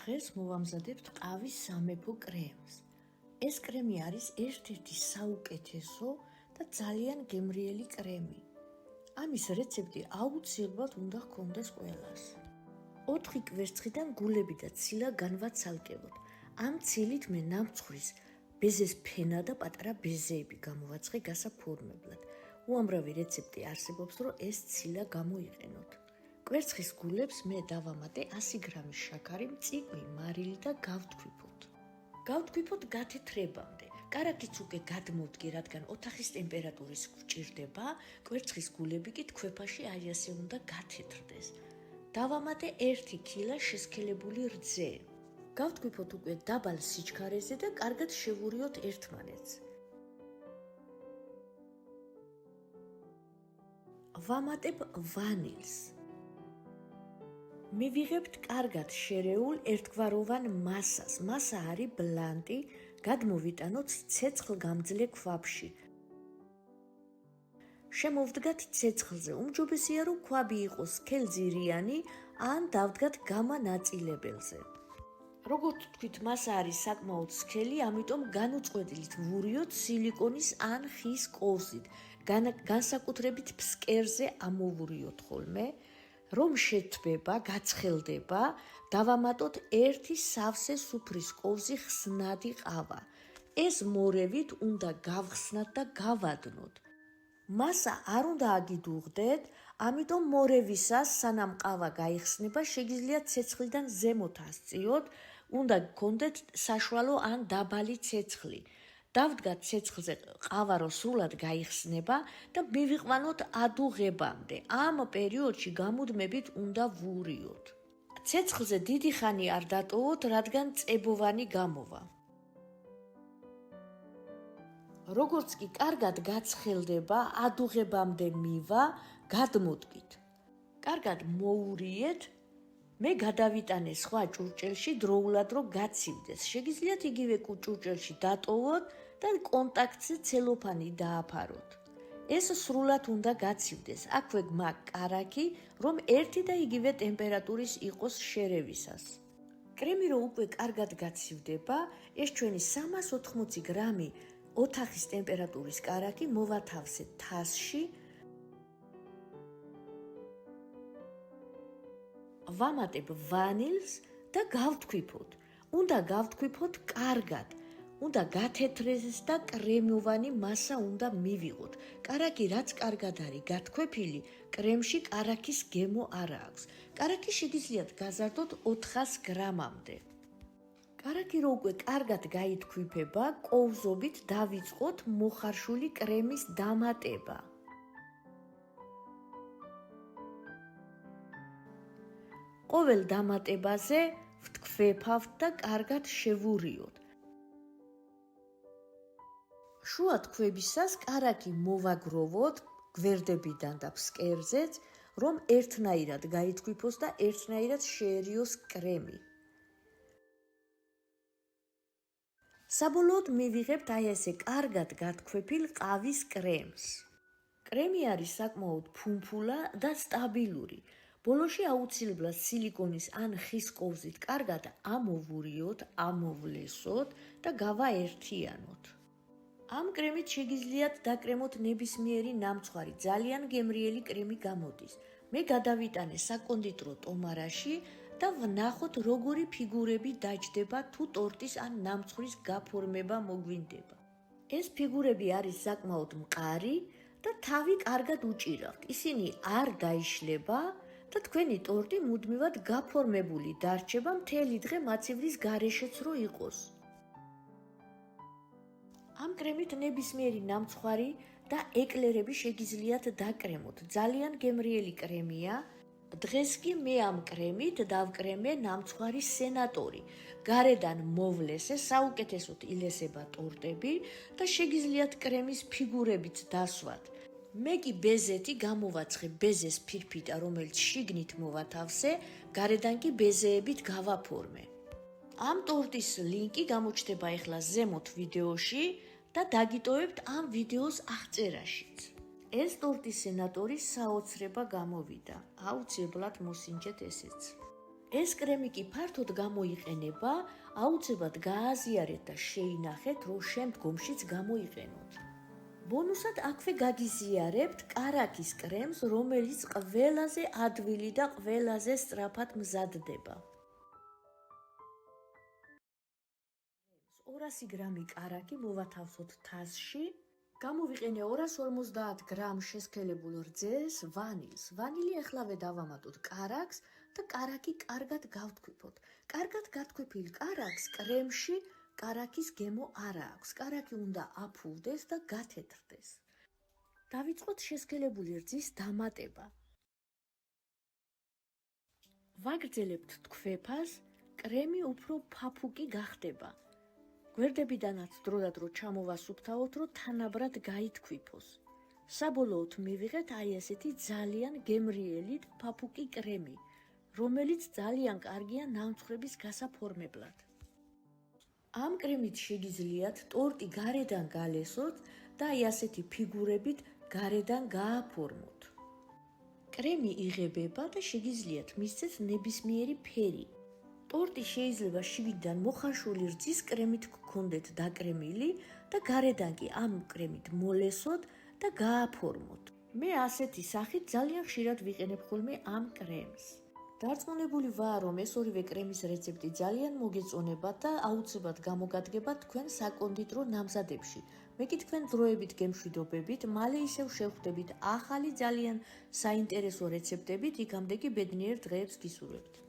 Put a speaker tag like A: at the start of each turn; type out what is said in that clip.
A: დღეს მოვამზადებთ ყავის სამეფო კრემს. ეს კრემი არის ერთ-ერთი საუკეთესო და ძალიან გემრიელი კრემი. ამის რეცეპტი აუცილებლად უნდა ჰქონდეს ყველას. 4 კვერცხიდან გულები და ცილა განვაცალკევოთ. ამ ცილით მე ნამცხვრის ბეზეს ფენა და პატარა ბეზეები გამოვაცხე გასაფორმებლად. უამრავი რეცეპტი არსებობს, რომ ეს ცილა გამოიყენოთ. კვერცხის გულებს მე დავამატე 100 გრამი შაქარი, მწიკვი, მარილი და გავთქვიფოთ. გავთქვიფოთ გათეთრებამდე. კარაქიც უკვე გადმოვდგე, რადგან ოთახის ტემპერატურის გვჭირდება, კვერცხის გულები კი თქვეფაში აი ასე უნდა გათეთრდეს. დავამატე 1 კილა შესქელებული რძე. გავთქვიფოთ უკვე დაბალ სიჩქარეზე და კარგად შევურიოთ ერთმანეთს. ვამატებ ვანილს. მივიღებთ კარგად შერეულ ერთგვაროვან მასას. მასა არის ბლანტი, გადმოვიტანოთ ცეცხლგამძლე ქვაბში. შემოვდგათ ცეცხლზე. უმჯობესია, რომ ქვაბი იყოს სქელძირიანი ან დავდგათ გამა ნაწილებელზე. როგორც თქვით, მასა არის საკმაოდ სქელი, ამიტომ განუწყვეტლით ვურიოთ სილიკონის ან ხის კოვზით. განსაკუთრებით ფსკერზე ამოვურიოთ ხოლმე. რომ შეთბება, გაცხელდება, დავამატოთ 1 სავსე სუფრის კოვზი ხსნადი ყავა. ეს მორევით უნდა გავხსნათ და გავადნოთ. მასა არ უნდა აგიდუღდეთ, ამიტომ მორევისას სანამ ყავა გაიხსნება, შეგიძლიათ ცეცხლიდან ზემოთ ასწიოთ, უნდა გქონდეთ საშუალო ან დაბალი ცეცხლი. დავდგათ ცეცხლზე ყავა რო სრულად გაიხსნება და მივიყვანოთ ადუღებამდე. ამ პერიოდში გამუდმებით უნდა ვურიოთ. ცეცხლზე დიდი ხანი არ დატოვოთ, რადგან წებოვანი გამოვა. როგორც კი კარგად გაცხელდება, ადუღებამდე მივა, გადმოდგით. კარგად მოურიეთ. მე გადავიტანე სხვა ჭურჭელში დროულად რომ გაცივდეს. შეგიძლიათ იგივე ჭურჭელში დატოვოთ და კონტაქტზე ცელოფანი დააფაროთ. ეს სრულად უნდა გაცივდეს. აქვე გმაქვს კარაქი, რომ ერთი და იგივე ტემპერატურის იყოს შერევისას. კრემი რო უკვე კარგად გაცივდება, ეს ჩვენი 380 გრამი ოთახის ტემპერატურის კარაქი მოვათავსეთ თასში. ვამატებ ვანილს და გავთქვიფოთ. უნდა გავთქვიფოთ კარგად. უნდა გათეთრდეს და კრემოვანი მასა უნდა მივიღოთ. კარაქი რაც კარგად არის გათქვეფილი, კრემში კარაქის გემო არ აქვს. კარაქი შეგიძლიათ გაზარდოთ 400 გრამამდე. კარაქი რო უკვე კარგად გაითქვიფება, კოვზობით დავიწყოთ მოხარშული კრემის დამატება. ყოველ დამატებაზე ვთქვეფავთ და კარგად შევურიოთ. შუა თქვებისას კარაქი მოვაგროვოთ გვერდებიდან და ფსკერზეც, რომ ერთნაირად გაითქვიფოს და ერთნაირად შეერიოს კრემი. საბოლოოდ მივიღებთ აი ესე კარგად გათქვეფილ ყავის კრემს. კრემი არის საკმაოდ ფუმფულა და სტაბილური. ბოლოში აუცილებლად სილიკონის ან ხის კოვზით კარგად ამოვურიოთ, ამოვლესოთ და გავაერთიანოთ. ამ კრემით შეგიძლიათ დაკრემოთ ნებისმიერი ნამცხვარი, ძალიან გემრიელი კრემი გამოდის. მე გადავიტანე საკონდიტრო ტომარაში და ვნახოთ როგორი ფიგურები დაჯდება თუ ტორტის ან ნამცხვრის გაფორმება მოგვინდება. ეს ფიგურები არის საკმაოდ მყარი და თავი კარგად უჭირავთ. ისინი არ დაიშლება და თქვენი ტორტი მუდმივად გაფორმებული დარჩება მთელი დღე მაცივრის გარეშეც რო იყოს. ამ კრემით ნებისმიერი ნამცხვარი და ეკლერები შეგიძლიათ დაკრემოთ. ძალიან გემრიელი კრემია. დღეს კი მე ამ კრემით დავკრემე ნამცხვარი სენატორი. გარედან მოვლესე, საუკეთესოდ ილესება ტორტები და შეგიძლიათ კრემის ფიგურებიც დასვათ. მე კი ბეზეთი გამოვაცხე ბეზეს ფირფიტა, რომელიც შიგნით მოვათავსე, გარედან კი ბეზეებით გავაფორმე. ამ ტორტის ლინკი გამოჩნდება ახლა ზემოთ ვიდეოში და დაგიტოვებთ ამ ვიდეოს აღწერაშიც. ეს ტორტის სენატორი საოცრება გამოვიდა. აუცილებლად მოსინჯეთ ესეც. ეს კრემი კი ფართოდ გამოიყენება, აუცილებლად გააზიარეთ და შეინახეთ, რომ შემდგომშიც გამოიყენოთ. ბონუსად აქვე გაგიზიარებთ კარაქის კრემს, რომელიც ყველაზე ადვილი და ყველაზე სწრაფად მზადდება. 200 გრამი კარაქი მოვათავსოთ თასში. გამოვიყენე 250 გრამ შესქელებულ რძეს, ვანილს. ვანილი ახლავე დავამატოთ კარაქს და კარაქი კარგად გავთქვიფოთ. კარგად გათქვიფილ კარაქს კრემში კარაქის გემო არ აქვს. კარაქი უნდა აფუვდეს და გათეთრდეს. დავიწყოთ შესქელებული რძის დამატება. ვაგრძელებთ თქვეფას, კრემი უფრო ფაფუკი გახდება. გვერდებიდანაც დროდადრო ჩამოვასუფთავოთ, რომ თანაბრად გაითქვიფოს. საბოლოოდ მივიღეთ აი ესეთი ძალიან გემრიელი ფაფუკი კრემი, რომელიც ძალიან კარგია ნამცხრების გასაფორმებლად. ამ კრემით შეგიძლიათ ტორტი გარედან გალესოთ და აი ასეთი ფიგურებით გარედან გააფორმოთ. კრემი იღებება და შეგიძლიათ მისცეთ ნებისმიერი ფერი. ტორტი შეიძლება შიგნიდან მოხარშული რძის კრემით გქონდეთ დაკრემილი და გარედან კი ამ კრემით მოლესოთ და გააფორმოთ. მე ასეთი სახით ძალიან ხშირად ვიყენებ ხოლმე ამ კრემს. დარწმუნებული ვარ, რომ ეს ორივე კრემის რეცეპტი ძალიან მოგეწონებათ და აუცილებლად გამოგადგებათ თქვენ საკონდიტრო ნამზადებში. მე კი თქვენ დროებით გემშვიდობებით, მალე ისევ შევხვდებით ახალი ძალიან საინტერესო რეცეპტებით, იქამდე კი ბედნიერ დღეებს გისურვებთ.